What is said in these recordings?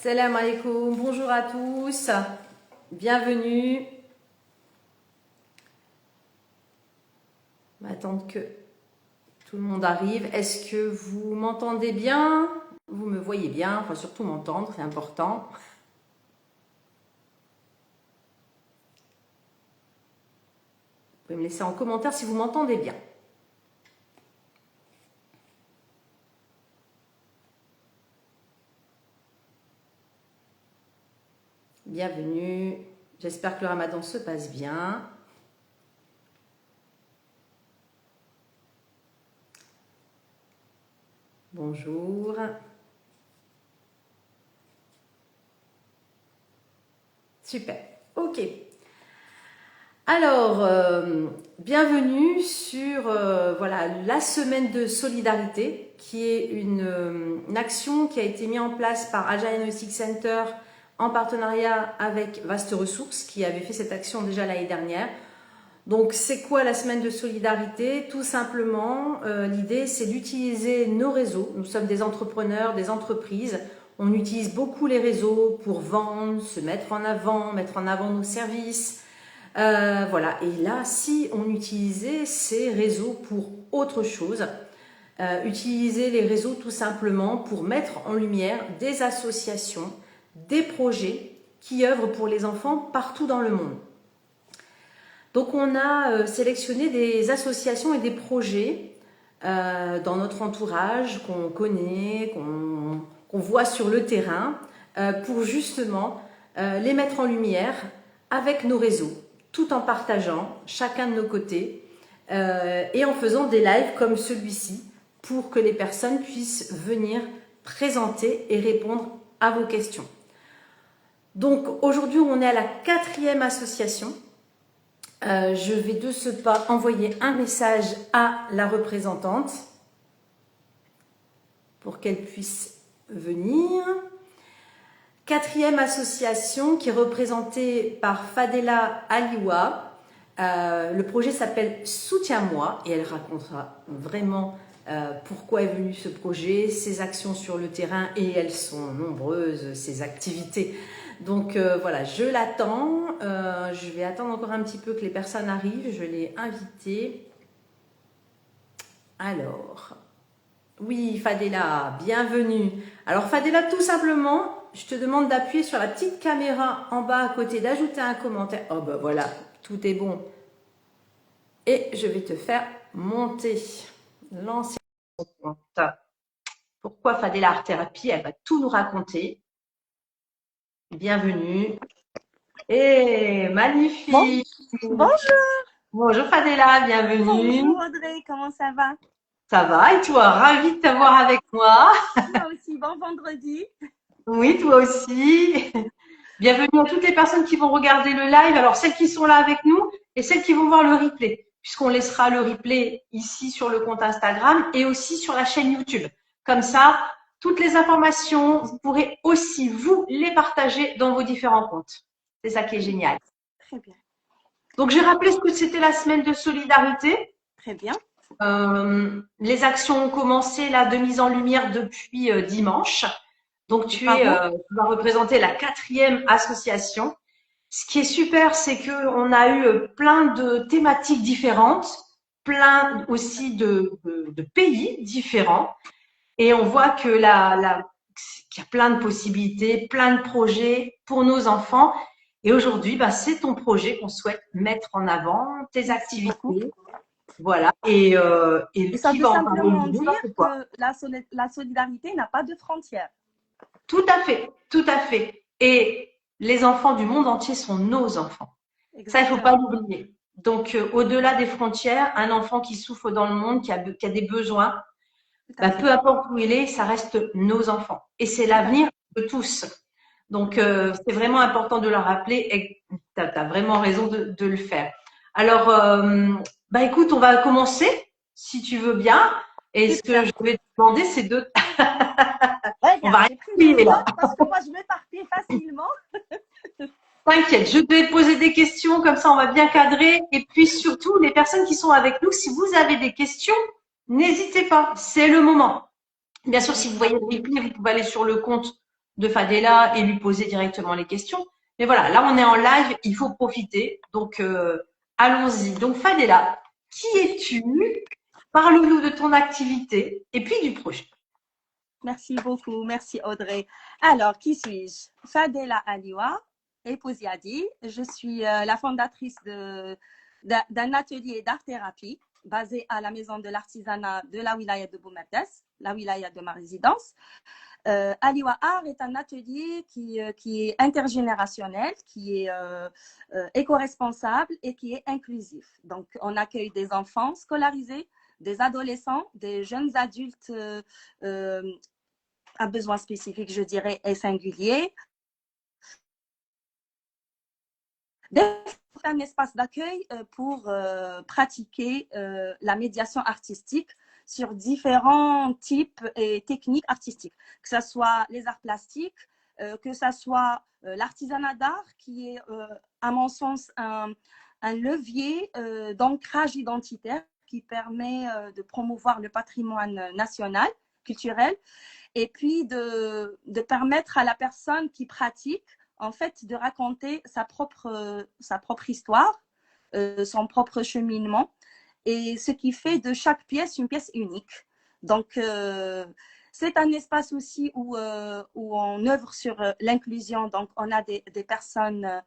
Salam alaikum, bonjour à tous, bienvenue. On va attendre que tout le monde arrive. Est-ce que vous m'entendez bien? Vous me voyez bien, enfin surtout m'entendre, c'est important. Vous pouvez me laisser en commentaire si vous m'entendez bien. Bienvenue, j'espère que le ramadan se passe bien. Bonjour. Super, ok. Alors, bienvenue sur voilà, la semaine de solidarité, qui est une action qui a été mise en place par Agile Diagnostic Center en partenariat avec Vaste Ressources, qui avait fait cette action déjà l'année dernière. Donc, c'est quoi la semaine de solidarité? Tout simplement, l'idée, c'est d'utiliser nos réseaux. Nous sommes des entrepreneurs, des entreprises. On utilise beaucoup les réseaux pour vendre, se mettre en avant nos services. Voilà. Et là, si on utilisait ces réseaux pour autre chose, utiliser les réseaux tout simplement pour mettre en lumière des associations, des projets qui œuvrent pour les enfants partout dans le monde. Donc on a sélectionné des associations et des projets dans notre entourage qu'on connaît, qu'on voit sur le terrain, pour justement les mettre en lumière avec nos réseaux, tout en partageant chacun de nos côtés et en faisant des lives comme celui-ci pour que les personnes puissent venir présenter et répondre à vos questions. Donc aujourd'hui, on est à la 4e association. Je vais de ce pas envoyer un message à la représentante pour qu'elle puisse venir. 4e association qui est représentée par Fadela Aliwa. Le projet s'appelle Soutiens-moi et elle racontera vraiment pourquoi est venu ce projet, ses actions sur le terrain, et elles sont nombreuses, ses activités. Donc voilà, je l'attends. Je vais attendre encore un petit peu que les personnes arrivent. Je vais les inviter. Alors, oui, Fadela, bienvenue. Alors Fadela, tout simplement, je te demande d'appuyer sur la petite caméra en bas à côté, d'ajouter un commentaire. Oh ben voilà, tout est bon. Et je vais te faire monter. Lancer ton compte. Pourquoi Fadela Art Thérapie? Elle va tout nous raconter. Bienvenue. Et magnifique. Bonjour. Bonjour Fadela, bienvenue. Bonjour Audrey, comment ça va? Ça va et toi? Ravie de t'avoir avec moi. Moi aussi, bon vendredi. Oui, toi aussi. Bienvenue à toutes les personnes qui vont regarder le live. Alors, celles qui sont là avec nous et celles qui vont voir le replay, puisqu'on laissera le replay ici sur le compte Instagram et aussi sur la chaîne YouTube. Comme ça, toutes les informations, vous pourrez aussi, vous, les partager dans vos différents comptes. C'est ça qui est génial. Très bien. Donc, j'ai rappelé ce que c'était la semaine de solidarité. Très bien. Les actions ont commencé là de mise en lumière depuis dimanche. Donc, tu vas représenter la 4e association. Ce qui est super, c'est qu'on a eu plein de thématiques différentes, plein aussi de pays différents. Et on voit que qu'il y a plein de possibilités, plein de projets pour nos enfants. Et aujourd'hui, c'est ton projet qu'on souhaite mettre en avant, tes activités. Voilà. Et ça qui veut va en simplement parler dire que la solidarité n'a pas de frontières. Tout à fait, tout à fait. Et les enfants du monde entier sont nos enfants. Exactement. Ça, il ne faut pas l'oublier. Donc, au-delà des frontières, un enfant qui souffre dans le monde, qui a des besoins, peu importe où il est, ça reste nos enfants. Et c'est l'avenir de tous. Donc, c'est vraiment important de le rappeler et tu as vraiment raison de le faire. Alors, écoute, on va commencer, si tu veux bien. Et ce que je vais te demander, c'est de… On va réprimer là. Parce que moi, je m'éparpille facilement. T'inquiète, je vais poser des questions, comme ça on va bien cadrer. Et puis surtout, les personnes qui sont avec nous, si vous avez des questions, n'hésitez pas, c'est le moment. Bien sûr, si vous voyez le replay, vous pouvez aller sur le compte de Fadela et lui poser directement les questions. Mais voilà, là on est en live, il faut profiter. Donc allons-y. Donc Fadela, qui es-tu? Parle-nous de ton activité et puis du projet. Merci beaucoup, merci Audrey. Alors, qui suis-je? Fadela Aliwa, épouse Yadi. Je suis la fondatrice d'un atelier d'art-thérapie basé à la maison de l'artisanat de la wilaya de Boumerdes, la wilaya de ma résidence. Aliwa Art est un atelier qui est intergénérationnel, qui est éco-responsable et qui est inclusif. Donc, on accueille des enfants scolarisés, des adolescents, des jeunes adultes à besoins spécifiques, je dirais, et singuliers. Un espace d'accueil pour pratiquer la médiation artistique sur différents types et techniques artistiques, que ce soit les arts plastiques, que ce soit l'artisanat d'art, qui est, à mon sens, un levier d'ancrage identitaire qui permet de promouvoir le patrimoine national, culturel, et puis de permettre à la personne qui pratique, en fait, de raconter sa propre histoire, son propre cheminement, et ce qui fait de chaque pièce une pièce unique. Donc, c'est un espace aussi où on œuvre sur l'inclusion. Donc, on a des personnes,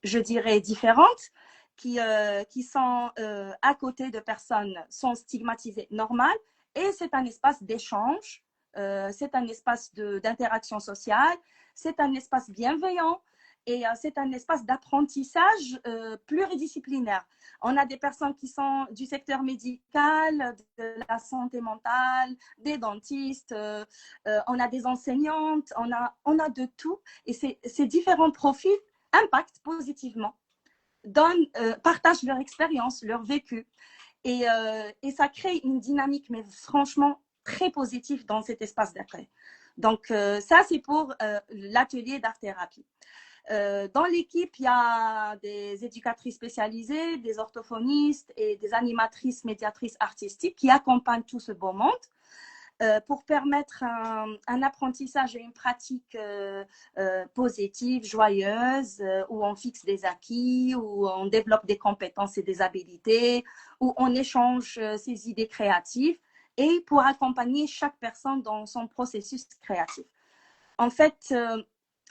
je dirais, différentes, qui sont à côté de personnes sont stigmatisées normales. Et c'est un espace d'échange, c'est un espace d'interaction sociale, c'est un espace bienveillant et c'est un espace d'apprentissage pluridisciplinaire. On a des personnes qui sont du secteur médical, de la santé mentale, des dentistes, on a des enseignantes, on a de tout. Et ces différents profils impactent positivement, partagent leur expérience, leur vécu. Et ça crée une dynamique, mais franchement, très positive dans cet espace d'accueil. Donc, ça, c'est pour l'atelier d'art-thérapie. Dans l'équipe, il y a des éducatrices spécialisées, des orthophonistes et des animatrices, médiatrices artistiques qui accompagnent tout ce beau monde pour permettre un apprentissage et une pratique positive, joyeuse, où on fixe des acquis, où on développe des compétences et des habilités, où on échange ses idées créatives et pour accompagner chaque personne dans son processus créatif. En fait,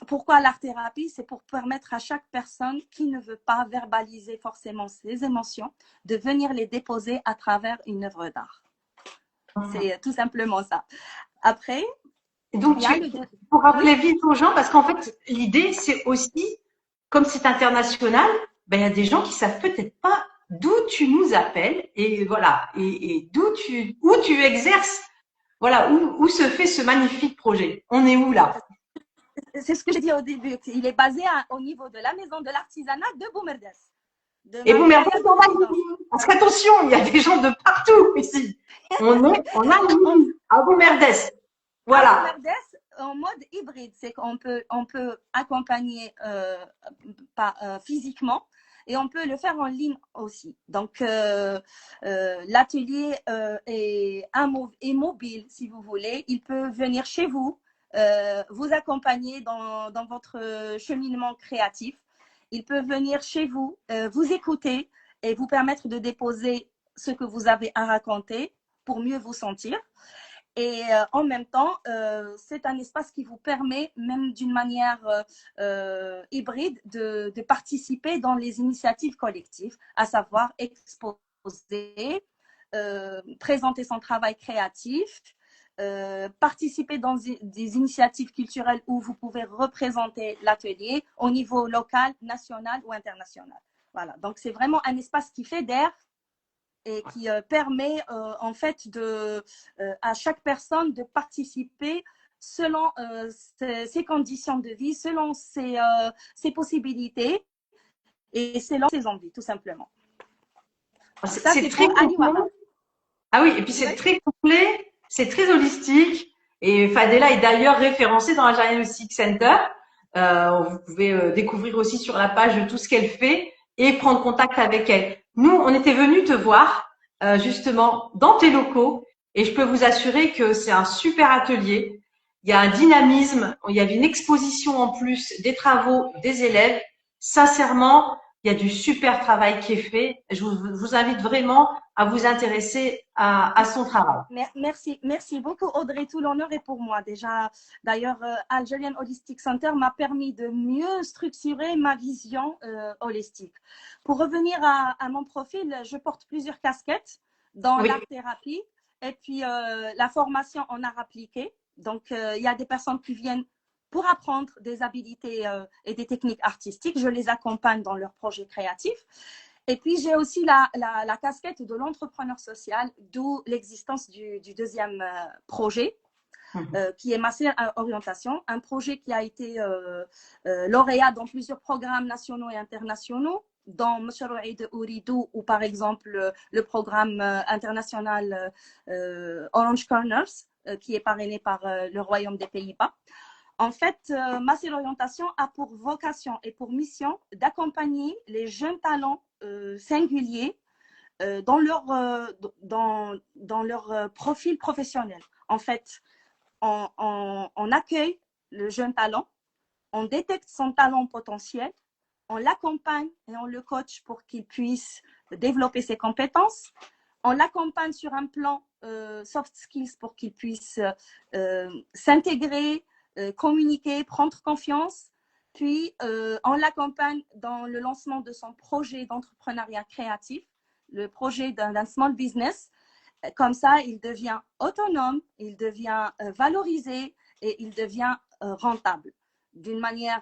pourquoi l'art-thérapie? C'est pour permettre à chaque personne qui ne veut pas verbaliser forcément ses émotions de venir les déposer à travers une œuvre d'art. C'est tout simplement ça. Après, donc pour rappeler vite aux gens, parce qu'en fait, l'idée, c'est aussi, comme c'est international, ben, il y a des gens qui savent peut-être pas d'où tu nous appelles et voilà, et où tu exerces, voilà, où se fait ce magnifique projet. On est où là? C'est ce que j'ai dit au début. Il est basé au niveau de la maison de l'artisanat de Boumerdes. Et Boumerdes, parce qu'attention, il y a des gens de partout ici. On a à Boumerdes. Voilà. À Boumerdes, en mode hybride, c'est qu'on peut accompagner physiquement et on peut le faire en ligne aussi. Donc, l'atelier est mobile, si vous voulez. Il peut venir chez vous, vous accompagner dans votre cheminement créatif. Il peut venir chez vous, vous écouter et vous permettre de déposer ce que vous avez à raconter pour mieux vous sentir. Et en même temps, c'est un espace qui vous permet, même d'une manière hybride, de participer dans les initiatives collectives, à savoir exposer, présenter son travail créatif, participer dans des initiatives culturelles où vous pouvez représenter l'atelier au niveau local, national ou international. Voilà, donc c'est vraiment un espace qui fédère et qui permet en fait à chaque personne de participer selon ses conditions de vie, selon ses possibilités et selon ses envies, tout simplement. C'est très complet. Ah oui, et puis c'est très complet. C'est très holistique et Fadela est d'ailleurs référencée dans l'Algerian Holistic Center. Vous pouvez découvrir aussi sur la page tout ce qu'elle fait et prendre contact avec elle. Nous, on était venus te voir justement dans tes locaux et je peux vous assurer que c'est un super atelier il y a un dynamisme, il y avait une exposition en plus des travaux des élèves. Sincèrement, il y a du super travail qui est fait. Je vous invite vraiment à vous intéresser à son travail. Merci, merci beaucoup Audrey, tout l'honneur est pour moi déjà. D'ailleurs, Algerian Holistic Center m'a permis de mieux structurer ma vision holistique. Pour revenir à mon profil, je porte plusieurs casquettes dans Oui. l'art-thérapie et puis la formation en art appliqué. Donc, il y a des personnes qui viennent pour apprendre des habilités et des techniques artistiques. Je les accompagne dans leurs projets créatifs. Et puis, j'ai aussi la casquette de l'entrepreneur social, d'où l'existence du deuxième projet, qui est Master Orientation, un projet qui a été lauréat dans plusieurs programmes nationaux et internationaux, dans Mashrou'i de Ouridou ou par exemple le programme international Orange Corners, qui est parrainé par le Royaume des Pays-Bas. En fait, Master Orientation a pour vocation et pour mission d'accompagner les jeunes talents singuliers dans leur profil professionnel. En fait, on accueille le jeune talent, on détecte son talent potentiel, on l'accompagne et on le coach pour qu'il puisse développer ses compétences. On l'accompagne sur un plan soft skills pour qu'il puisse s'intégrer, communiquer, prendre confiance. Puis, on l'accompagne dans le lancement de son projet d'entrepreneuriat créatif, le projet d'un small business. Comme ça, il devient autonome, il devient valorisé et il devient rentable d'une manière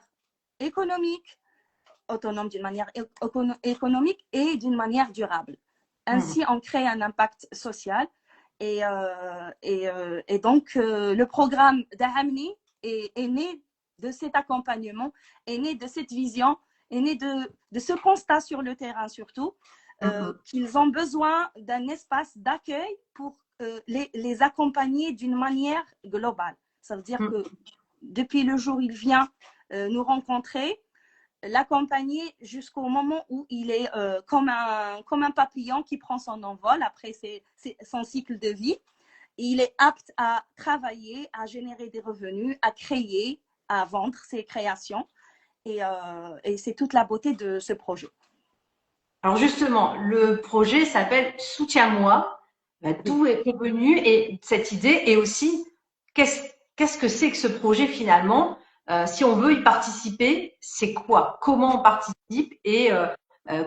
économique, autonome d'une manière économique et d'une manière durable. Ainsi, on crée un impact social et donc le programme d'Ahamni est né de cet accompagnement, est né de cette vision, est né de ce constat sur le terrain surtout, qu'ils ont besoin d'un espace d'accueil pour les accompagner d'une manière globale. Ça veut dire que depuis le jour où il vient nous rencontrer, l'accompagner jusqu'au moment où il est comme un papillon qui prend son envol après son cycle de vie. Il est apte à travailler, à générer des revenus, à créer, à vendre ses créations. Et c'est toute la beauté de ce projet. Alors justement, le projet s'appelle Soutiens-moi. D'où est venu et cette idée et aussi qu'est-ce que c'est que ce projet finalement? Si on veut y participer, c'est quoi? Comment on participe et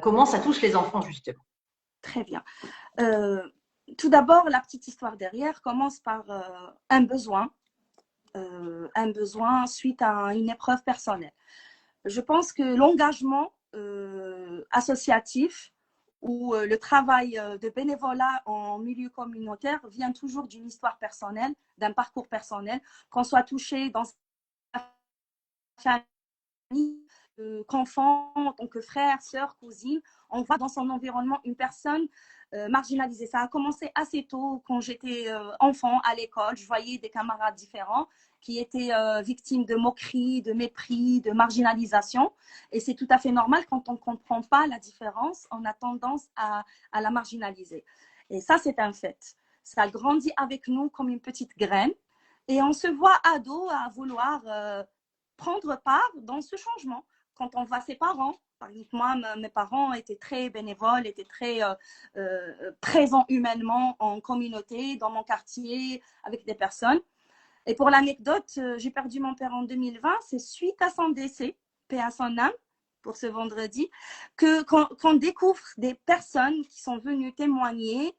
comment ça touche les enfants justement? Très bien. Tout d'abord, la petite histoire derrière commence par un besoin suite à une épreuve personnelle. Je pense que l'engagement associatif ou le travail de bénévolat en milieu communautaire vient toujours d'une histoire personnelle, d'un parcours personnel, qu'on soit touché dans sa famille, qu'enfant, en tant que frère, sœur, cousine, on voit dans son environnement une personne marginalisée. Ça a commencé assez tôt, quand j'étais enfant à l'école. Je voyais des camarades différents qui étaient victimes de moqueries, de mépris, de marginalisation. Et c'est tout à fait normal, quand on ne comprend pas la différence, on a tendance à la marginaliser. Et ça, c'est un fait. Ça grandit avec nous comme une petite graine. Et on se voit ado à vouloir prendre part dans ce changement. Quand on voit ses parents, par exemple, moi, mes parents étaient très bénévoles, étaient très présents humainement en communauté, dans mon quartier, avec des personnes. Et pour l'anecdote, j'ai perdu mon père en 2020. C'est suite à son décès, paix à son âme, pour ce vendredi, qu'on découvre des personnes qui sont venues témoigner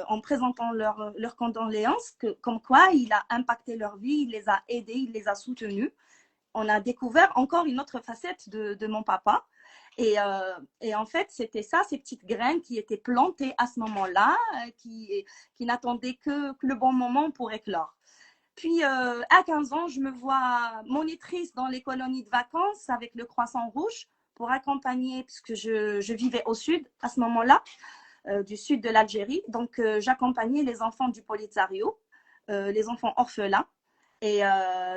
en présentant leurs condoléances, comme quoi il a impacté leur vie, il les a aidés, il les a soutenus. On a découvert encore une autre facette de mon papa. Et en fait, c'était ça, ces petites graines qui étaient plantées à ce moment-là, qui n'attendaient que le bon moment pour éclore. Puis, à 15 ans, je me vois monitrice dans les colonies de vacances avec le Croissant Rouge pour accompagner, puisque je vivais au sud à ce moment-là, du sud de l'Algérie. Donc, j'accompagnais les enfants du Polisario, les enfants orphelins. Et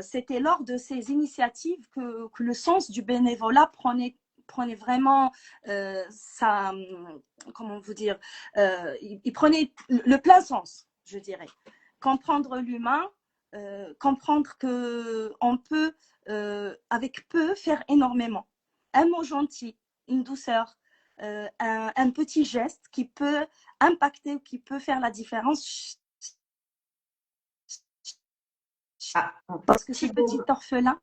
c'était lors de ces initiatives que le sens du bénévolat prenait vraiment comment vous dire, il prenait le plein sens, je dirais. Comprendre l'humain, comprendre que on peut, avec peu, faire énormément. Un mot gentil, une douceur, un petit geste qui peut impacter, qui peut faire la différence. Ah, Parce que ce petit orphelin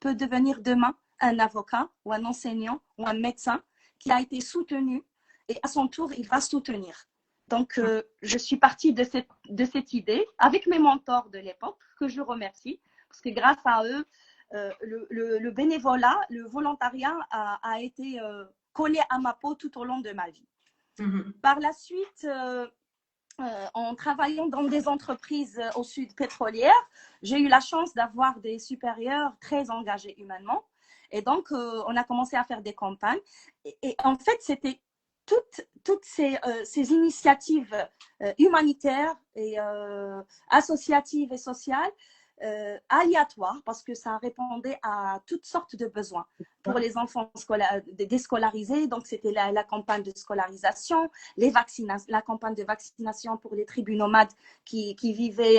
peut devenir demain un avocat ou un enseignant ou un médecin qui a été soutenu et à son tour, il va soutenir. Donc, je suis partie de cette idée avec mes mentors de l'époque, que je remercie, parce que grâce à eux, le bénévolat, le volontariat a été collé à ma peau tout au long de ma vie. Par la suite, en travaillant dans des entreprises au sud pétrolières, j'ai eu la chance d'avoir des supérieurs très engagés humainement. Et donc, on a commencé à faire des campagnes. Et en fait, c'était toutes ces initiatives humanitaires et associatives et sociales aléatoires, parce que ça répondait à toutes sortes de besoins. Pour les enfants déscolarisés, donc c'était la campagne de scolarisation, la campagne de vaccination pour les tribus nomades qui vivaient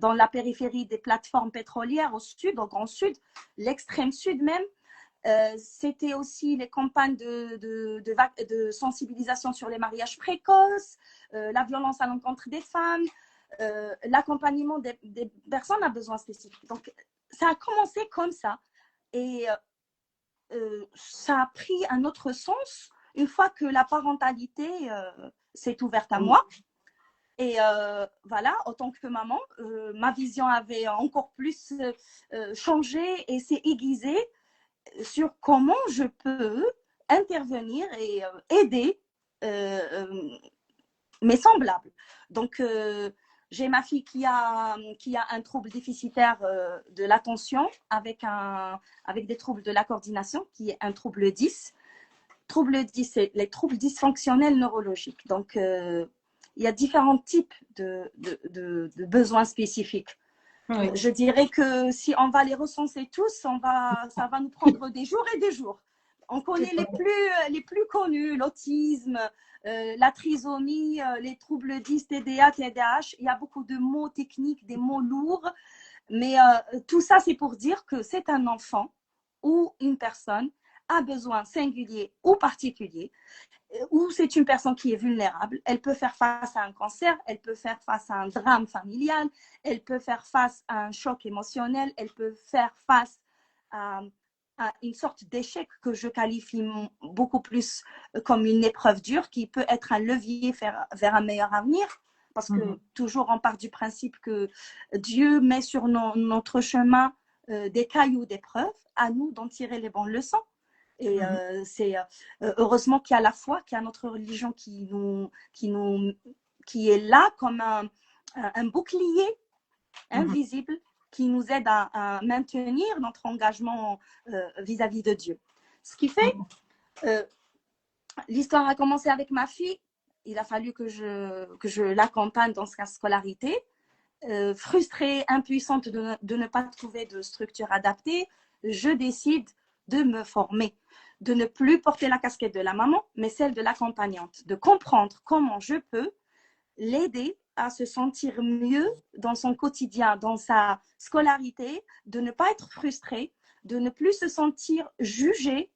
dans la périphérie des plateformes pétrolières au sud, au Grand Sud, l'extrême sud même. C'était aussi les campagnes de sensibilisation sur les mariages précoces, la violence à l'encontre des femmes, l'accompagnement des personnes à besoins spécifiques. Donc, ça a commencé comme ça. Et ça a pris un autre sens une fois que la parentalité s'est ouverte à moi. Et voilà, en tant que maman, ma vision avait encore plus changé et s'est aiguisée sur comment je peux intervenir et aider mes semblables. Donc, j'ai ma fille qui a un trouble déficitaire de l'attention avec des troubles de la coordination, qui est un trouble 10. Trouble 10, c'est les troubles dysfonctionnels neurologiques. Donc, il y a différents types de besoins spécifiques. Oui. Je dirais que si on va les recenser tous, ça va nous prendre des jours et des jours. On connaît les plus connus, l'autisme, la trisomie, les troubles 10, TDA, TDAH. Il y a beaucoup de mots techniques, des mots lourds. Mais tout ça, c'est pour dire que c'est un enfant ou une personne à besoin singulier ou particulier, ou c'est une personne qui est vulnérable. Elle peut faire face à un cancer, elle peut faire face à un drame familial, elle peut faire face à un choc émotionnel, elle peut faire face à une sorte d'échec que je qualifie beaucoup plus comme une épreuve dure qui peut être un levier vers un meilleur avenir. Parce que toujours on part du principe que Dieu met sur notre chemin des cailloux d'épreuves, à nous d'en tirer les bonnes leçons. Et c'est heureusement qu'il y a la foi, qu'il y a notre religion qui est là comme un bouclier invisible qui nous aide à maintenir notre engagement vis-à-vis de Dieu. Ce qui fait, l'histoire a commencé avec ma fille. Il a fallu que je l'accompagne dans sa scolarité. Frustrée, impuissante de ne pas trouver de structure adaptée, je décide de me former, de ne plus porter la casquette de la maman, mais celle de l'accompagnante, de comprendre comment je peux l'aider à se sentir mieux dans son quotidien, dans sa scolarité, de ne pas être frustrée, de ne plus se sentir jugée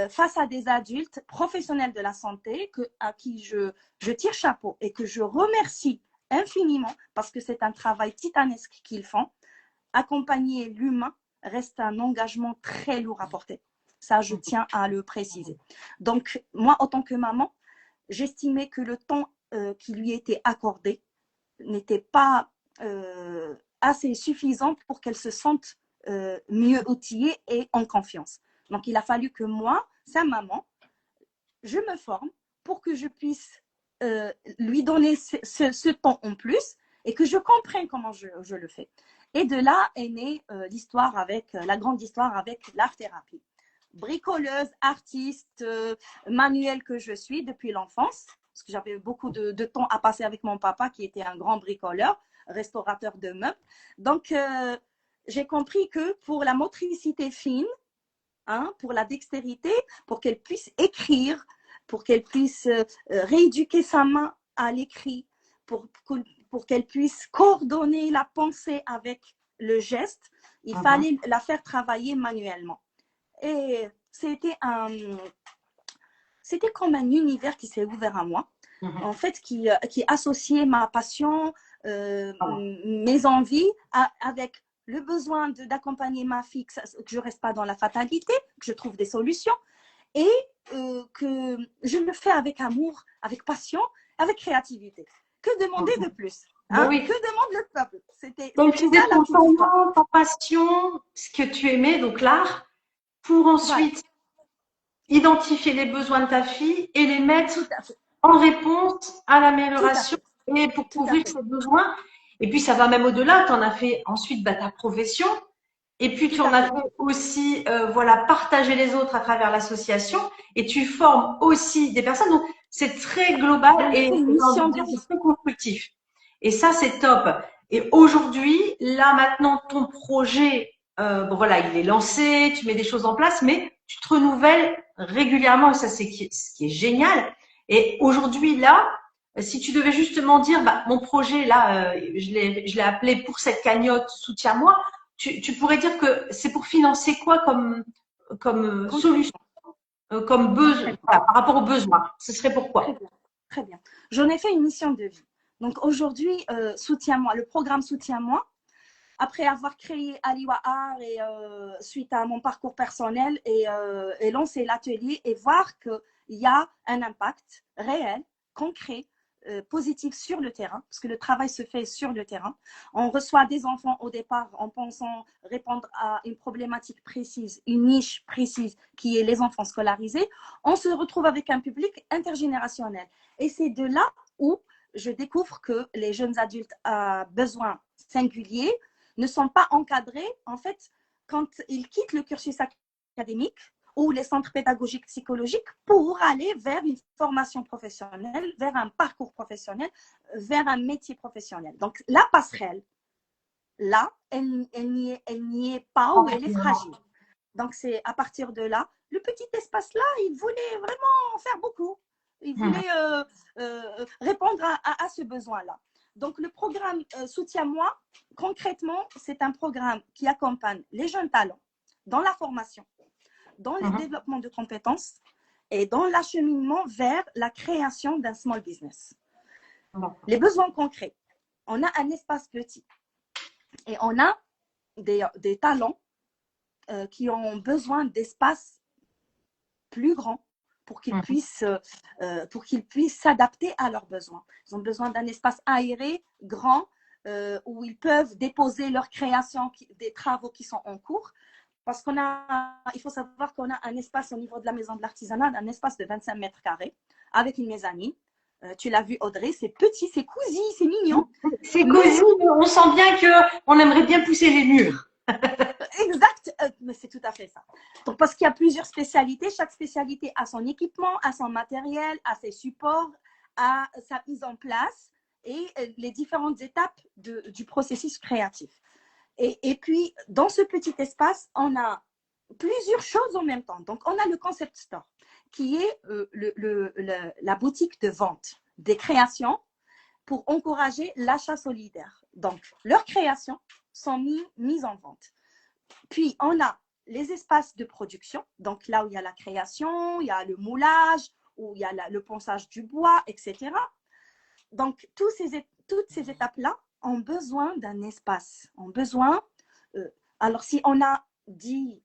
face à des adultes professionnels de la santé à qui je tire chapeau et que je remercie infiniment parce que c'est un travail titanesque qu'ils font. Accompagner l'humain reste un engagement très lourd à porter. Ça, je tiens à le préciser. Donc, moi, en tant que maman, j'estimais que le temps qui lui était accordé n'était pas assez suffisant pour qu'elle se sente mieux outillée et en confiance. Donc, il a fallu que moi, sa maman, je me forme pour que je puisse lui donner ce temps en plus et que je comprenne comment je le fais. Et de là est née l'histoire la grande histoire avec l'art-thérapie. Bricoleuse, artiste, manuelle que je suis depuis l'enfance, parce que j'avais beaucoup de temps à passer avec mon papa qui était un grand bricoleur, restaurateur de meubles. Donc, j'ai compris que pour la motricité fine, pour la dextérité, pour qu'elle puisse écrire, pour qu'elle puisse rééduquer sa main à l'écrit, pour pour qu'elle puisse coordonner la pensée avec le geste, il fallait la faire travailler manuellement. Et c'était comme un univers qui s'est ouvert à moi, en fait, qui associait ma passion, mes envies avec le besoin d'accompagner ma fille, que je ne reste pas dans la fatalité, que je trouve des solutions, et que je le fais avec amour, avec passion, avec créativité. Que demander de plus, hein? Oui. Que demande le peuple? C'était Donc, tu ça la ton ta passion, ce que tu aimais, donc l'art, pour ensuite identifier les besoins de ta fille et les mettre en réponse à l'amélioration et pour couvrir ses besoins. Et puis, ça va même au-delà. Tu en as fait ensuite ta profession. Et puis, tu en as fait aussi, voilà, partager les autres à travers l'association. Et tu formes aussi des personnes. Donc, c'est très global et c'est très constructif. Et ça, c'est top. Et aujourd'hui, là, maintenant, ton projet, bon, voilà, il est lancé, tu mets des choses en place, mais tu te renouvelles régulièrement. Et ça, c'est ce qui est génial. Et aujourd'hui, là, si tu devais justement dire, mon projet, là, je l'ai appelé pour cette cagnotte, soutiens-moi, tu pourrais dire que c'est pour financer quoi comme solution, comme besoin, par rapport aux besoins. Ce serait pourquoi? Très bien, très bien. J'en ai fait une mission de vie. Donc aujourd'hui, soutiens-moi, le programme Soutiens-moi, après avoir créé Aliwa Art et suite à mon parcours personnel et lancer l'atelier et voir qu'il y a un impact réel, concret, positif sur le terrain, parce que le travail se fait sur le terrain. On reçoit des enfants au départ en pensant répondre à une problématique précise, une niche précise qui est les enfants scolarisés. On se retrouve avec un public intergénérationnel. Et c'est de là où je découvre que les jeunes adultes à besoins singuliers ne sont pas encadrés, en fait, quand ils quittent le cursus académique ou les centres pédagogiques psychologiques pour aller vers une formation professionnelle, vers un parcours professionnel, vers un métier professionnel. Donc, la passerelle, là, elle n'y est pas ou elle est fragile. Donc, c'est à partir de là, le petit espace-là, il voulait vraiment en faire beaucoup. Il voulait répondre à ce besoin-là. Donc, le programme Soutiens-moi, concrètement, c'est un programme qui accompagne les jeunes talents dans la formation, dans le développement de compétences et dans l'acheminement vers la création d'un small business. Les besoins concrets. On a un espace petit et on a des talents qui ont besoin d'espaces plus grands pour qu'ils puissent s'adapter à leurs besoins. Ils ont besoin d'un espace aéré, grand, où ils peuvent déposer leurs créations, des travaux qui sont en cours. Parce il faut savoir qu'on a un espace au niveau de la maison de l'artisanat, un espace de 25 mètres carrés, avec une mezzanine. Tu l'as vu, Audrey, c'est petit, c'est cosy, c'est mignon. C'est cosy, on sent bien qu'on aimerait bien pousser les murs. Exact, mais c'est tout à fait ça. Donc, parce qu'il y a plusieurs spécialités, chaque spécialité a son équipement, a son matériel, a ses supports, a sa mise en place et les différentes étapes du processus créatif. Et puis, dans ce petit espace, on a plusieurs choses en même temps. Donc, on a le concept store, qui est la boutique de vente des créations pour encourager l'achat solidaire. Donc, leurs créations sont mises en vente. Puis, on a les espaces de production, donc là où il y a la création, il y a le moulage, où il y a le ponçage du bois, etc. Donc, toutes ces étapes-là ont besoin d'un espace, ont besoin… alors, si on a 10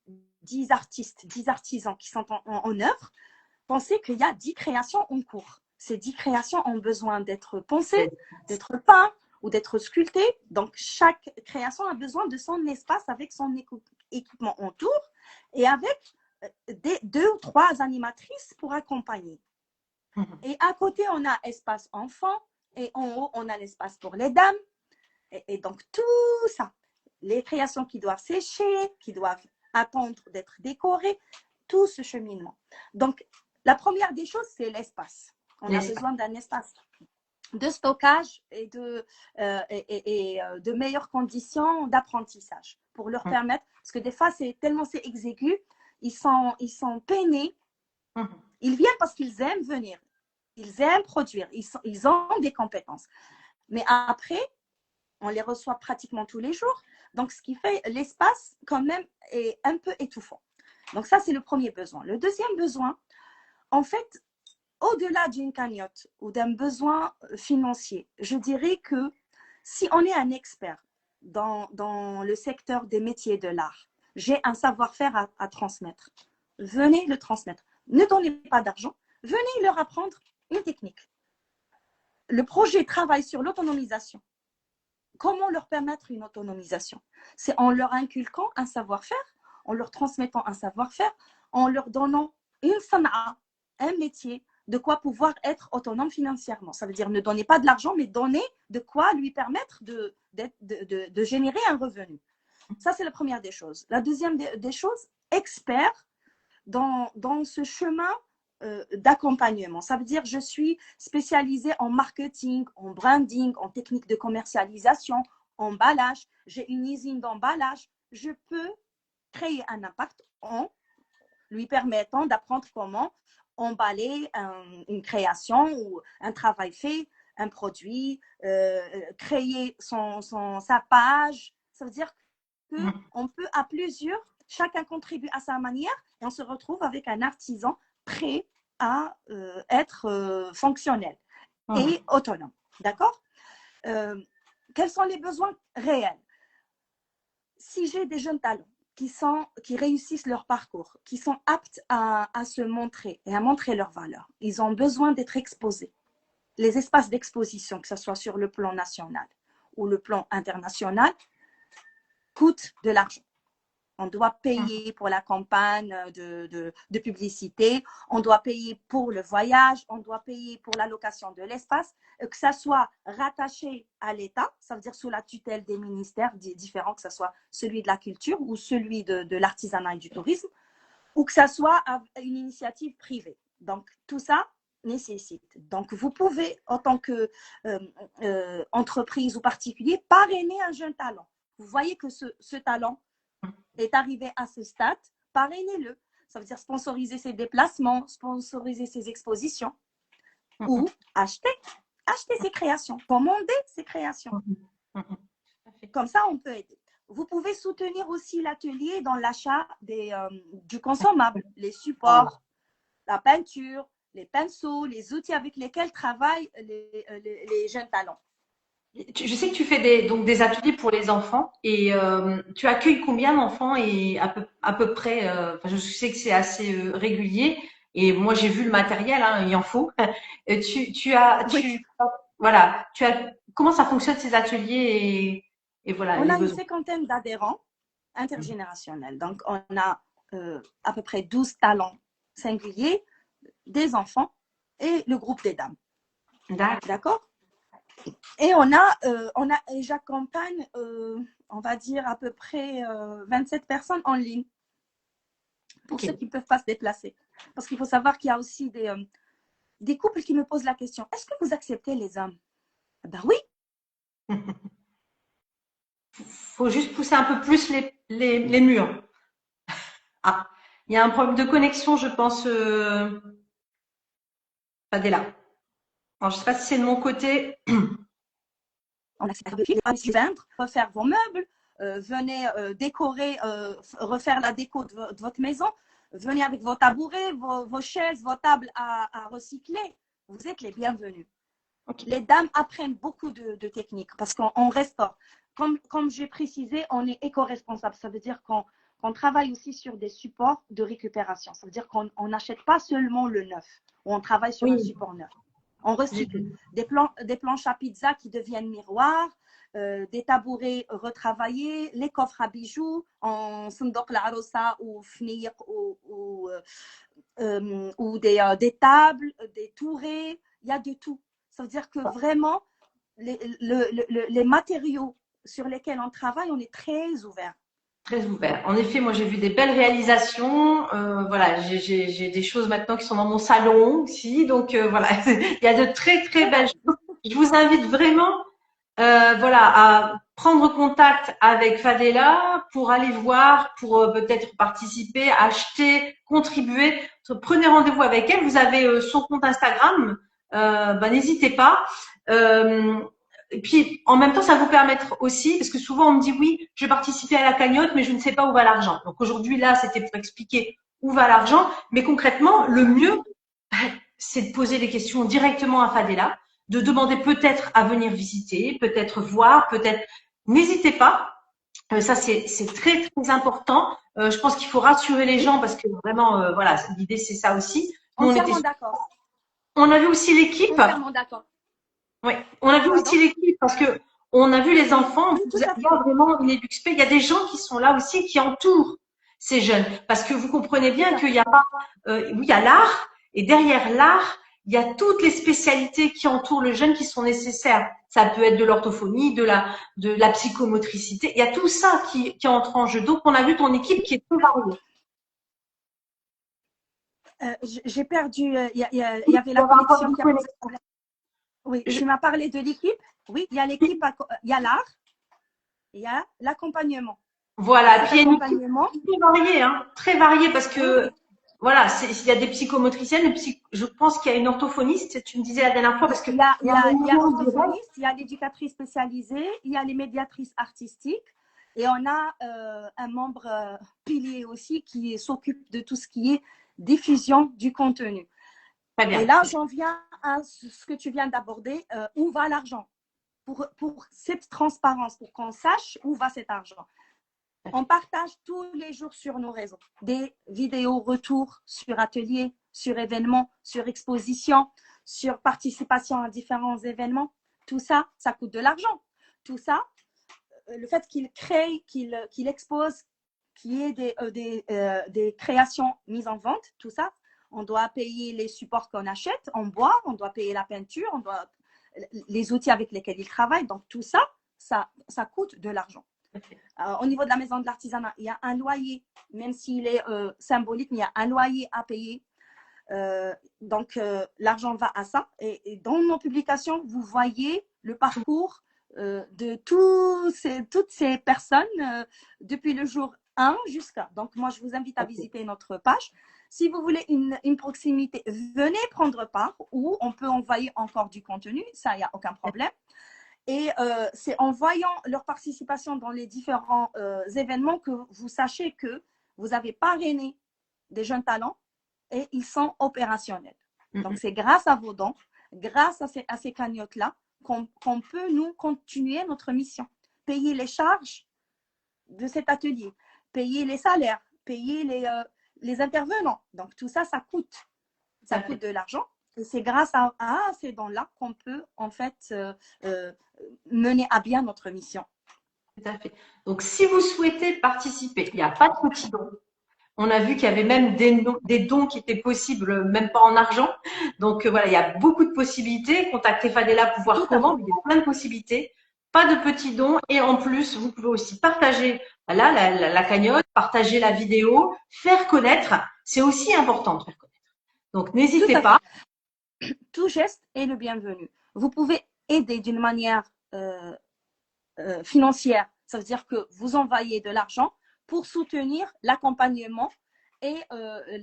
artistes, 10 artisans qui sont en œuvre, pensez qu'il y a 10 créations en cours. Ces 10 créations ont besoin d'être pensées, d'être peintes ou d'être sculptées. Donc, chaque création a besoin de son espace avec son équipement autour et avec 2 ou 3 animatrices pour accompagner. Et à côté, on a espace enfant et en haut, on a l'espace pour les dames. Et donc, tout ça, les créations qui doivent sécher, qui doivent attendre d'être décorées, tout ce cheminement. Donc, la première des choses, c'est l'espace. On a besoin d'un espace de stockage et de meilleures conditions d'apprentissage pour leur permettre, parce que des fois, c'est exigu, ils sont peinés, ils viennent parce qu'ils aiment venir, ils aiment produire, ils ont des compétences. Mais après, on les reçoit pratiquement tous les jours. Donc, ce qui fait l'espace, quand même, est un peu étouffant. Donc, ça, c'est le premier besoin. Le deuxième besoin, en fait, au-delà d'une cagnotte ou d'un besoin financier, je dirais que si on est un expert dans le secteur des métiers de l'art, j'ai un savoir-faire à transmettre. Venez le transmettre. Ne donnez pas d'argent, venez leur apprendre une technique. Le projet travaille sur l'autonomisation. Comment leur permettre une autonomisation? C'est en leur inculquant un savoir-faire, en leur transmettant un savoir-faire, en leur donnant une sana'a, un métier, de quoi pouvoir être autonome financièrement. Ça veut dire ne donnez pas de l'argent, mais donnez de quoi lui permettre de générer un revenu. Ça, c'est la première des choses. La deuxième des choses, expert dans ce chemin d'accompagnement. Ça veut dire je suis spécialisée en marketing, en branding, en technique de commercialisation, emballage. J'ai une usine d'emballage. Je peux créer un impact en lui permettant d'apprendre comment emballer une création ou un travail fait, un produit, créer sa page. Ça veut dire qu'on peut à plusieurs, chacun contribue à sa manière et on se retrouve avec un artisan prêt à être fonctionnel et autonome. D'accord? Quels sont les besoins réels? Si j'ai des jeunes talents qui réussissent leur parcours, qui sont aptes à se montrer et à montrer leurs valeurs, ils ont besoin d'être exposés. Les espaces d'exposition, que ce soit sur le plan national ou le plan international, coûtent de l'argent. On doit payer pour la campagne de publicité, on doit payer pour le voyage, on doit payer pour la location de l'espace, que ça soit rattaché à l'État, ça veut dire sous la tutelle des ministères différents, que ce soit celui de la culture ou celui de l'artisanat et du tourisme, ou que ça soit une initiative privée. Donc, tout ça nécessite. Donc, vous pouvez, en tant qu'entreprise ou particulier, parrainer un jeune talent. Vous voyez que ce talent est arrivé à ce stade, parrainez-le. Ça veut dire sponsoriser ses déplacements, sponsoriser ses expositions ou acheter ses créations, commander ses créations. Comme ça, on peut aider. Vous pouvez soutenir aussi l'atelier dans l'achat du consommable, les supports, la peinture, les pinceaux, les outils avec lesquels travaillent les jeunes talents. Je sais que tu fais donc des ateliers pour les enfants et tu accueilles combien d'enfants et à peu près, je sais que c'est assez régulier et moi j'ai vu le matériel, hein, il en faut. Voilà, comment ça fonctionne ces ateliers et voilà. On a une cinquantaine d'adhérents intergénérationnels. Donc on a à peu près 12 talents singuliers, des enfants et le groupe des dames. D'accord? Et j'accompagne, on va dire, à peu près 27 personnes en ligne pour ceux qui ne peuvent pas se déplacer. Parce qu'il faut savoir qu'il y a aussi des couples qui me posent la question, est-ce que vous acceptez les hommes? Ben oui. Faut juste pousser un peu plus les murs. Ah, il y a un problème de connexion, je pense, Fadela. Alors, je ne sais pas si c'est de mon côté. On accepte de peindre, refaire vos meubles, venez décorer, refaire la déco de votre maison, venez avec vos tabourets, vos chaises, vos tables à recycler. Vous êtes les bienvenus. Okay. Les dames apprennent beaucoup de techniques parce qu'on restaure. Comme j'ai précisé, on est éco-responsable. Ça veut dire qu'on travaille aussi sur des supports de récupération. Ça veut dire qu'on n'achète pas seulement le neuf, on travaille sur un support neuf. On recycle des planches à pizza qui deviennent miroirs, des tabourets retravaillés, les coffres à bijoux en sandok l'arosa ou fniq ou des tables, des tourets, il y a de tout. Ça veut dire que vraiment, les matériaux sur lesquels on travaille, on est très ouvert. Très ouvert. En effet, moi j'ai vu des belles réalisations. Voilà, j'ai des choses maintenant qui sont dans mon salon aussi. Donc voilà, il y a de très très belles choses. Je vous invite vraiment, voilà, à prendre contact avec Fadela pour aller voir, pour peut-être participer, acheter, contribuer. Prenez rendez-vous avec elle. Vous avez son compte Instagram. N'hésitez pas. Et puis, en même temps, ça vous permettre aussi, parce que souvent on me dit oui, je vais participer à la cagnotte, mais je ne sais pas où va l'argent. Donc aujourd'hui, là, c'était pour expliquer où va l'argent. Mais concrètement, le mieux, c'est de poser des questions directement à Fadela, de demander peut-être à venir visiter, peut-être voir, peut-être. N'hésitez pas. Ça, c'est très, très important. Je pense qu'il faut rassurer les gens parce que vraiment, voilà, l'idée, c'est ça aussi. Nous, Entièrement d'accord. on a vu aussi l'équipe. Entièrement d'accord. Oui, on a vu Pardon? aussi l'équipe parce que on a vu les enfants. Oui, tout Il à y a fait. vraiment une EduxP. Il y a des gens qui sont là aussi qui entourent ces jeunes parce que vous comprenez Tout bien à qu'il fait. y a pas, oui, il y a l'art et derrière l'art, il y a toutes les spécialités qui entourent le jeune qui sont nécessaires. Ça peut être de l'orthophonie, de la psychomotricité. Il y a tout ça qui entre en jeu. Donc, on a vu ton équipe qui est très variée. J'ai perdu, il y avait Il y la avait un connexion peu de qui a posé connexion. problème. Oui, Je- tu m'as parlé de l'équipe. Oui, il y a l'équipe, il y a l'art, il y a l'accompagnement. Voilà. Cet Puis il y a une équipe accompagnement, très variée, hein, très variée parce oui, que oui. voilà, il y a des psychomotriciennes, je pense qu'il y a une orthophoniste, tu me disais la dernière fois, parce que il y a un Il y a moment direct. orthophoniste, il y a l'éducatrice spécialisée, il y a les médiatrices artistiques et on a un membre pilier aussi qui s'occupe de tout ce qui est diffusion du contenu. Très Et bien. là, j'en viens à ce que tu viens d'aborder, où va l'argent pour cette transparence, pour qu'on sache où va cet argent. On partage tous les jours sur nos réseaux des vidéos retours sur ateliers, sur événements, sur expositions, sur participation à différents événements. Tout ça, ça coûte de l'argent. Tout ça, le fait qu'il crée, qu'il expose, qu'il y ait des créations mises en vente, tout ça, on doit payer les supports qu'on achète en bois, on doit payer la peinture, on doit les outils avec lesquels il travaille. Donc tout ça, ça coûte de l'argent. Au niveau de la maison de l'artisanat, il y a un loyer, même s'il est symbolique, mais il y a un loyer à payer. Donc, l'argent va à ça. Et dans nos publications, vous voyez le parcours de toutes ces personnes depuis le jour 1 jusqu'à. Donc, moi, je vous invite à visiter notre page. Si vous voulez une proximité, venez prendre part ou on peut envoyer encore du contenu. Ça, il n'y a aucun problème. Et c'est en voyant leur participation dans les différents événements que vous sachez que vous avez parrainé des jeunes talents et ils sont opérationnels. Donc, c'est grâce à vos dons, grâce à ces cagnottes-là, qu'on peut, nous, continuer notre mission. Payer les charges de cet atelier, payer les salaires, payer les intervenants. Donc, tout ça, ça coûte. Ça coûte de l'argent. Et c'est grâce à ces dons-là qu'on peut, en fait, mener à bien notre mission. Tout à fait. Donc, si vous souhaitez participer, il n'y a pas de petits dons. On a vu qu'il y avait même des dons qui étaient possibles, même pas en argent. Donc, voilà, il y a beaucoup de possibilités. Contactez Fadela pour voir comment, mais il y a plein de possibilités. Pas de petits dons. Et en plus, vous pouvez aussi partager voilà, la cagnotte, partager la vidéo, faire connaître. C'est aussi important de faire connaître. Donc, n'hésitez pas. Tout geste est le bienvenu. Vous pouvez aider d'une manière financière. Ça veut dire que vous envoyez de l'argent pour soutenir l'accompagnement et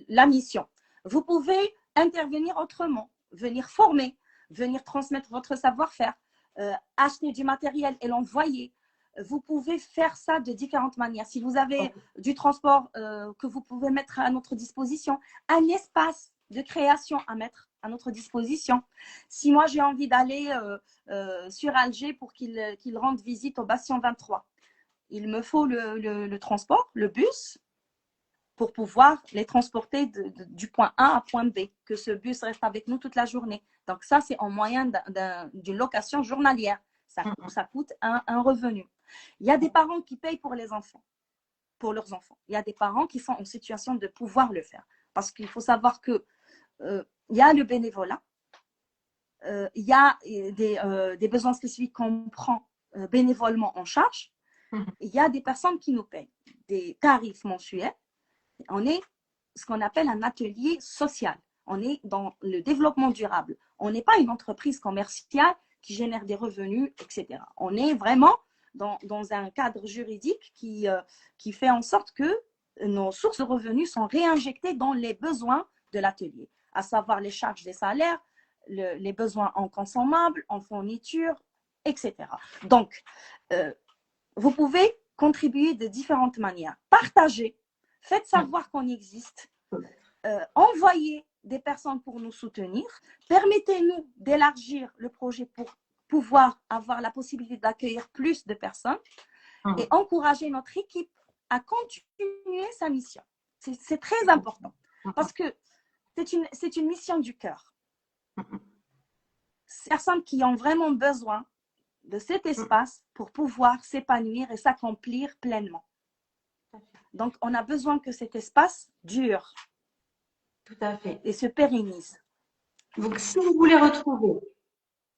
la mission. Vous pouvez intervenir autrement, venir former, venir transmettre votre savoir-faire, acheter du matériel et l'envoyer. Vous pouvez faire ça de différentes manières. Si vous avez du transport que vous pouvez mettre à notre disposition, un espace de création à mettre à notre disposition. Si moi j'ai envie d'aller sur Alger pour qu'il rende visite au Bastion 23, il me faut le transport, le bus, pour pouvoir les transporter du point A à point B, que ce bus reste avec nous toute la journée. Donc ça, c'est en moyen d'une location journalière. Ça coûte un revenu. Il y a des parents qui payent pour leurs enfants. Il y a des parents qui sont en situation de pouvoir le faire. Parce qu'il faut savoir que il y a le bénévolat, il y a des besoins spécifiques qu'on prend bénévolement en charge. Il y a des personnes qui nous payent des tarifs mensuels. On est ce qu'on appelle un atelier social. On est dans le développement durable. On n'est pas une entreprise commerciale qui génère des revenus, etc. On est vraiment dans un cadre juridique qui fait en sorte que nos sources de revenus sont réinjectées dans les besoins de l'atelier, à savoir les charges des salaires, les besoins en consommables, en fourniture, etc. Donc, vous pouvez contribuer de différentes manières. Partagez, faites savoir qu'on existe, envoyez des personnes pour nous soutenir, permettez-nous d'élargir le projet pour pouvoir avoir la possibilité d'accueillir plus de personnes et encourager notre équipe à continuer sa mission. C'est très important parce que c'est une mission du cœur. Ces personnes qui ont vraiment besoin de cet espace pour pouvoir s'épanouir et s'accomplir pleinement. Donc, on a besoin que cet espace dure. Tout à fait. Et se pérennise. Donc, si vous voulez retrouver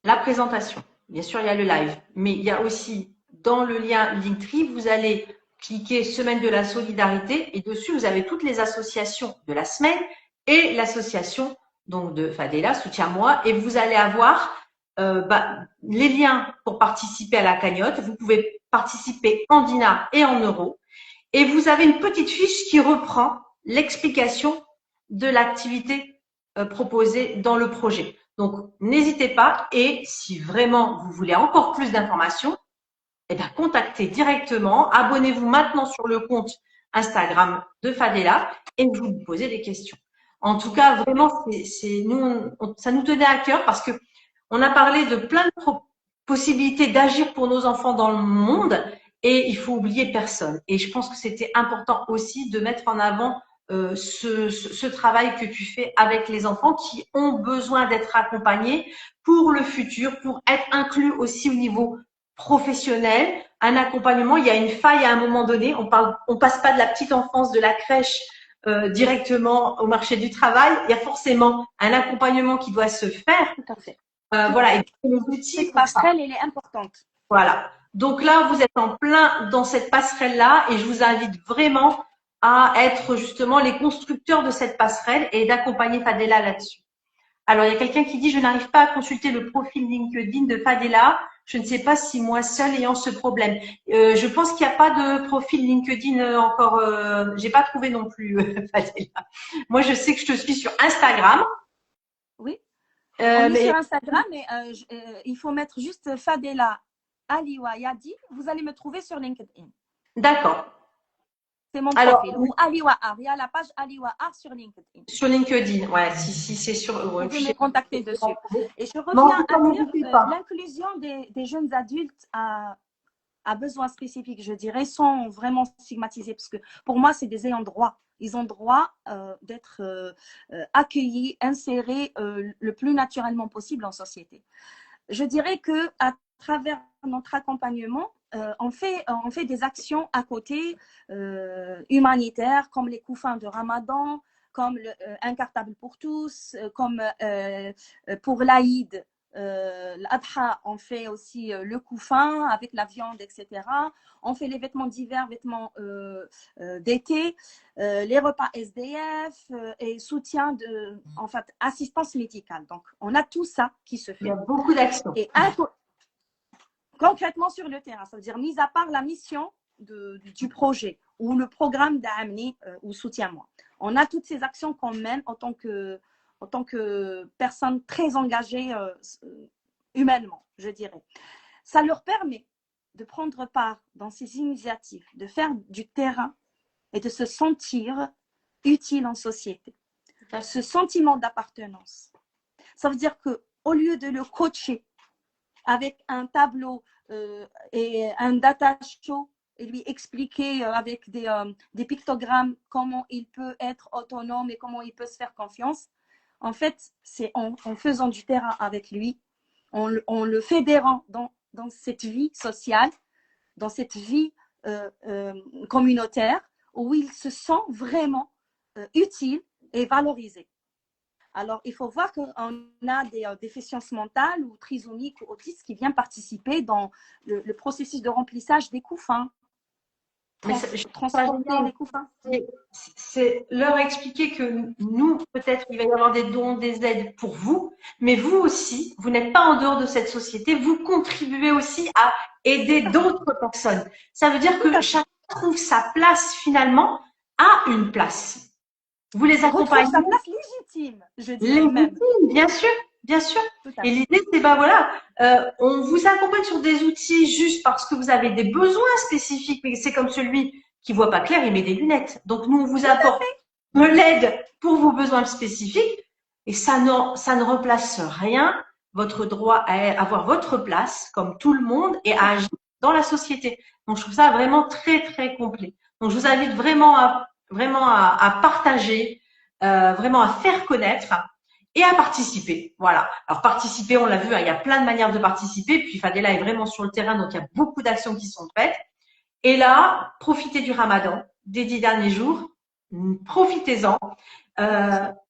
la présentation, bien sûr, il y a le live, mais il y a aussi dans le lien Linktree, vous allez cliquer Semaine de la solidarité et dessus, vous avez toutes les associations de la semaine et l'association donc de Fadela, Soutiens-moi, et vous allez avoir les liens pour participer à la cagnotte. Vous pouvez participer en dinars et en euros. Et vous avez une petite fiche qui reprend l'explication de l'activité proposée dans le projet. Donc, n'hésitez pas. Et si vraiment vous voulez encore plus d'informations, eh bien, contactez directement. Abonnez-vous maintenant sur le compte Instagram de Fadela et vous posez des questions. En tout cas, vraiment, ça nous tenait à cœur parce que on a parlé de plein de possibilités d'agir pour nos enfants dans le monde et il faut oublier personne. Et je pense que c'était important aussi de mettre en avant ce travail que tu fais avec les enfants qui ont besoin d'être accompagnés pour le futur, pour être inclus aussi au niveau professionnel. Un accompagnement, il y a une faille à un moment donné. On passe pas de la petite enfance, de la crèche directement au marché du travail. Il y a forcément un accompagnement qui doit se faire. Tout à fait. Voilà. Et les outils. Cette passerelle, elle est importante. Voilà. Donc là, vous êtes en plein dans cette passerelle-là et je vous invite vraiment à être justement les constructeurs de cette passerelle et d'accompagner Fadela là-dessus. Alors, il y a quelqu'un qui dit « Je n'arrive pas à consulter le profil LinkedIn de Fadela. Je ne sais pas si moi seule ayant ce problème. » Je pense qu'il n'y a pas de profil LinkedIn encore. J'ai pas trouvé non plus, Fadela. Moi, je sais que je te suis sur Instagram. Oui. On est sur Instagram, mais il faut mettre juste Fadela Aliwa Yadi. Vous allez me trouver sur LinkedIn. D'accord. C'est mon profil. Ou Aliwa Ar. Il y a la page Aliwa Ar sur LinkedIn. Sur LinkedIn, ouais. Si c'est sur. Vous pouvez me contacter dessus. Et je reviens à dire l'inclusion des jeunes adultes à besoins spécifiques, je dirais, sont vraiment stigmatisés parce que pour moi, c'est des ayants droit. Ils ont droit d'être accueillis, insérés le plus naturellement possible en société. Je dirais que à travers notre accompagnement, on fait des actions à côté humanitaires comme les couffins de Ramadan, comme un cartable pour tous, comme pour l'Aïd, l'Adha, on fait aussi le couffin avec la viande, etc. On fait les vêtements d'hiver, vêtements d'été, les repas SDF et soutien en fait, assistance médicale. Donc, on a tout ça qui se fait. Il y a beaucoup d'actions. Et concrètement sur le terrain, ça veut dire, mis à part la mission du projet ou le programme d'Amni ou Soutiens-moi, on a toutes ces actions qu'on mène en tant que personne très engagée humainement, je dirais. Ça leur permet de prendre part dans ces initiatives, de faire du terrain et de se sentir utile en société. Ce sentiment d'appartenance. Ça veut dire qu'au lieu de le coacher avec un tableau et un data show et lui expliquer avec des pictogrammes comment il peut être autonome et comment il peut se faire confiance, en fait, c'est en faisant du terrain avec lui, en le fédérant dans cette vie sociale, dans cette vie communautaire, où il se sent vraiment utile et valorisé. Alors, il faut voir qu'on a des déficiences mentales ou trisomiques ou autistes qui viennent participer dans le processus de remplissage des couffins. Transporter les couffins. C'est leur expliquer que nous, peut-être, il va y avoir des dons, des aides pour vous, mais vous aussi, vous n'êtes pas en dehors de cette société, vous contribuez aussi à aider d'autres personnes. Ça veut dire que chacun trouve sa place finalement à une place. Vous les accompagnez. Sa place légitime, je dirais même. Bien sûr, bien sûr. Et l'idée, c'est voilà, On vous accompagne sur des outils juste parce que vous avez des besoins spécifiques, mais c'est comme celui qui voit pas clair, il met des lunettes. Donc nous, on vous apporte de l'aide pour vos besoins spécifiques et ça ne remplace rien votre droit à avoir votre place comme tout le monde et à agir dans la société. Donc je trouve ça vraiment très très complet. Donc je vous invite vraiment à partager, vraiment à faire connaître et à participer. Voilà. Alors participer, on l'a vu, hein, il y a plein de manières de participer. Puis Fadela est vraiment sur le terrain, donc il y a beaucoup d'actions qui sont faites. Et là, profitez du Ramadan, des 10 derniers jours. Profitez-en.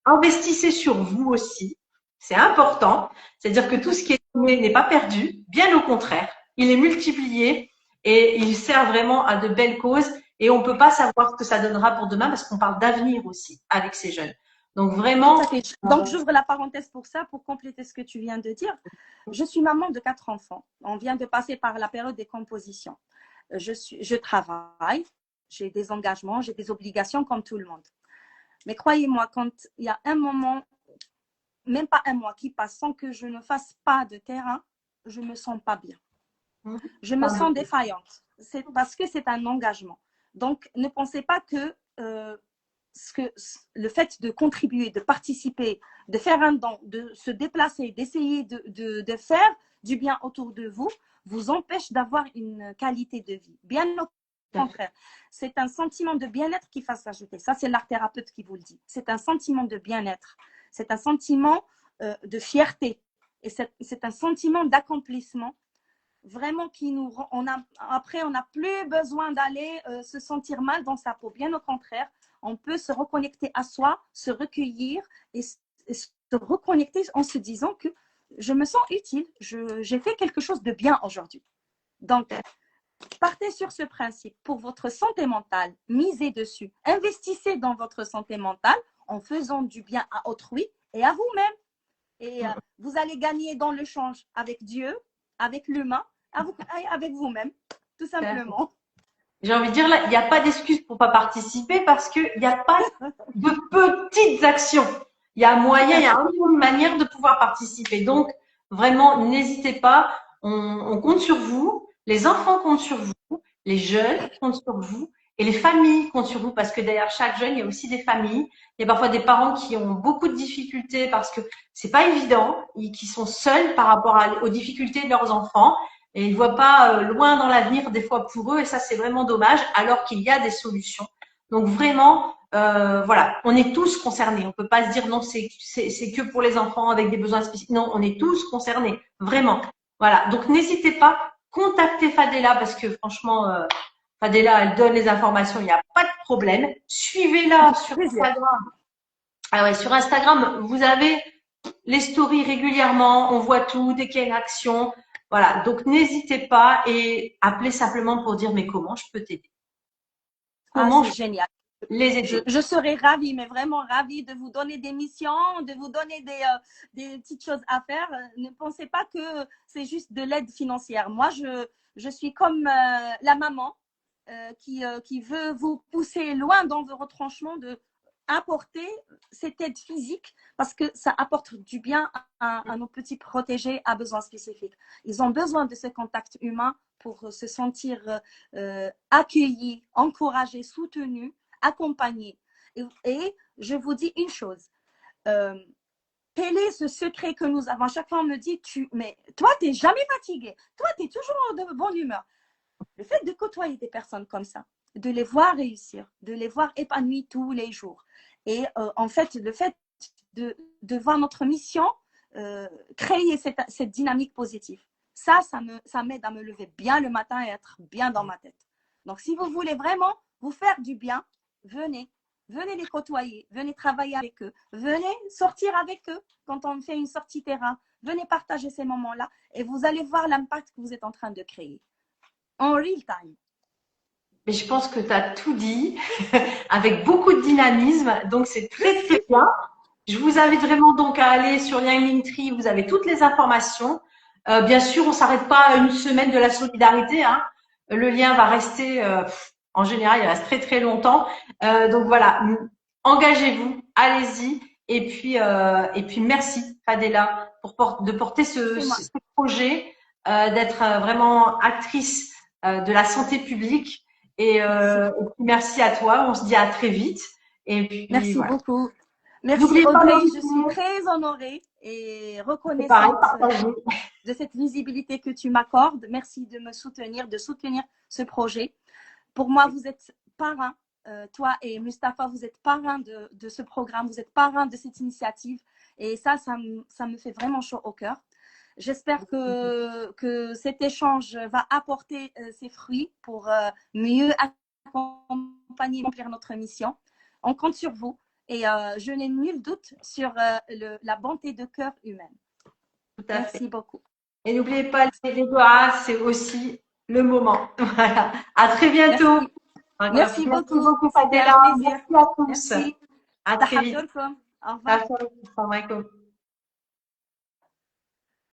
Investissez sur vous aussi. C'est important. C'est-à-dire que tout ce qui est donné n'est pas perdu. Bien au contraire. Il est multiplié et il sert vraiment à de belles causes. Et on ne peut pas savoir ce que ça donnera pour demain parce qu'on parle d'avenir aussi avec ces jeunes. Donc vraiment. Donc j'ouvre la parenthèse pour ça, pour compléter ce que tu viens de dire. Je suis maman de 4 enfants. On vient de passer par la période des compositions. Je travaille, j'ai des engagements, j'ai des obligations comme tout le monde. Mais croyez-moi, quand il y a un moment, même pas un mois qui passe sans que je ne fasse pas de terrain, je ne me sens pas bien. Je me sens défaillante. C'est parce que c'est un engagement. Donc, ne pensez pas que le fait de contribuer, de participer, de faire un don, de se déplacer, d'essayer de faire du bien autour de vous, vous empêche d'avoir une qualité de vie. Bien au contraire, c'est un sentiment de bien-être qui va s'ajouter. Ça, c'est l'art thérapeute qui vous le dit. C'est un sentiment de bien-être. C'est un sentiment de fierté. Et c'est un sentiment d'accomplissement vraiment qui nous rend, après, on n'a plus besoin d'aller se sentir mal dans sa peau. Bien au contraire, on peut se reconnecter à soi, se recueillir et se reconnecter en se disant que je me sens utile, j'ai fait quelque chose de bien aujourd'hui. Donc, partez sur ce principe. Pour votre santé mentale, misez dessus. Investissez dans votre santé mentale en faisant du bien à autrui et à vous-même. Et vous allez gagner dans le change avec Dieu, avec l'humain, avec vous-même, tout simplement. J'ai envie de dire, là, il n'y a pas d'excuse pour pas participer parce qu'il n'y a pas de petites actions. Il y a moyen, il y a un million de manières de pouvoir participer. Donc, vraiment, n'hésitez pas. On compte sur vous. Les enfants comptent sur vous. Les jeunes comptent sur vous. Et les familles comptent sur vous parce que derrière chaque jeune, il y a aussi des familles. Il y a parfois des parents qui ont beaucoup de difficultés parce que c'est pas évident, qui sont seuls par rapport aux difficultés de leurs enfants. Et ils ne voient pas loin dans l'avenir des fois pour eux et ça c'est vraiment dommage alors qu'il y a des solutions. Donc vraiment, voilà, on est tous concernés. On peut pas se dire non c'est que pour les enfants avec des besoins spécifiques. Non, on est tous concernés, vraiment. Voilà, donc n'hésitez pas, contactez Fadela parce que franchement, Fadela elle donne les informations, il n'y a pas de problème. Suivez-la sur Instagram. Ah ouais, sur Instagram, vous avez les stories régulièrement, on voit tout dès qu'il y a une action. Voilà, donc n'hésitez pas et appelez simplement pour dire mais comment je peux t'aider. Comment c'est génial. Les aider. Je serais ravie, mais vraiment ravie de vous donner des missions, de vous donner des petites choses à faire. Ne pensez pas que c'est juste de l'aide financière. Moi, je suis comme la maman qui veut vous pousser loin dans vos retranchements de apporter cette aide physique parce que ça apporte du bien à nos petits protégés à besoins spécifiques. Ils ont besoin de ce contact humain pour se sentir accueillis, encouragés, soutenus, accompagnés. Et je vous dis une chose, quel est ce secret que nous avons? Chaque fois, on me dit, mais toi, tu n'es jamais fatigué, toi, tu es toujours de bonne humeur. Le fait de côtoyer des personnes comme ça, de les voir réussir, de les voir épanouies tous les jours. Et en fait, le fait de voir notre mission créer cette dynamique positive, ça m'aide à me lever bien le matin et être bien dans ma tête. Donc, si vous voulez vraiment vous faire du bien, venez les côtoyer, venez travailler avec eux, venez sortir avec eux quand on fait une sortie terrain, venez partager ces moments-là et vous allez voir l'impact que vous êtes en train de créer en real time. Mais je pense que tu as tout dit avec beaucoup de dynamisme, donc c'est très très bien. Je vous invite vraiment donc à aller sur Young Linktree, vous avez toutes les informations. Bien sûr, on s'arrête pas à une semaine de la solidarité, hein. Le lien va rester, en général, il reste très très longtemps. Donc voilà, engagez-vous, allez-y. Et puis merci Fadela de porter ce projet, d'être vraiment actrice de la santé publique. Et puis merci à toi. On se dit à très vite. Et puis Merci voilà. beaucoup. Merci N'oubliez pas Audrey, je suis de très honorée et c'est pareil, reconnaissante partagez. de cette visibilité que tu m'accordes. Merci de me soutenir, de soutenir ce projet. Pour moi, vous êtes parrain, toi et Mustapha, vous êtes parrain de ce programme, vous êtes parrain de cette initiative. Et ça me fait vraiment chaud au cœur. J'espère que cet échange va apporter ses fruits pour mieux accompagner et remplir notre mission. On compte sur vous et je n'ai nul doute sur la bonté de cœur humaine. Tout à fait. Merci beaucoup. Et n'oubliez pas les doigts, c'est aussi le moment. Voilà. À très bientôt. Merci beaucoup. C'était Fadela. un plaisir. Merci à tous. Merci. À très vite. Au revoir. Assalamu alaikum.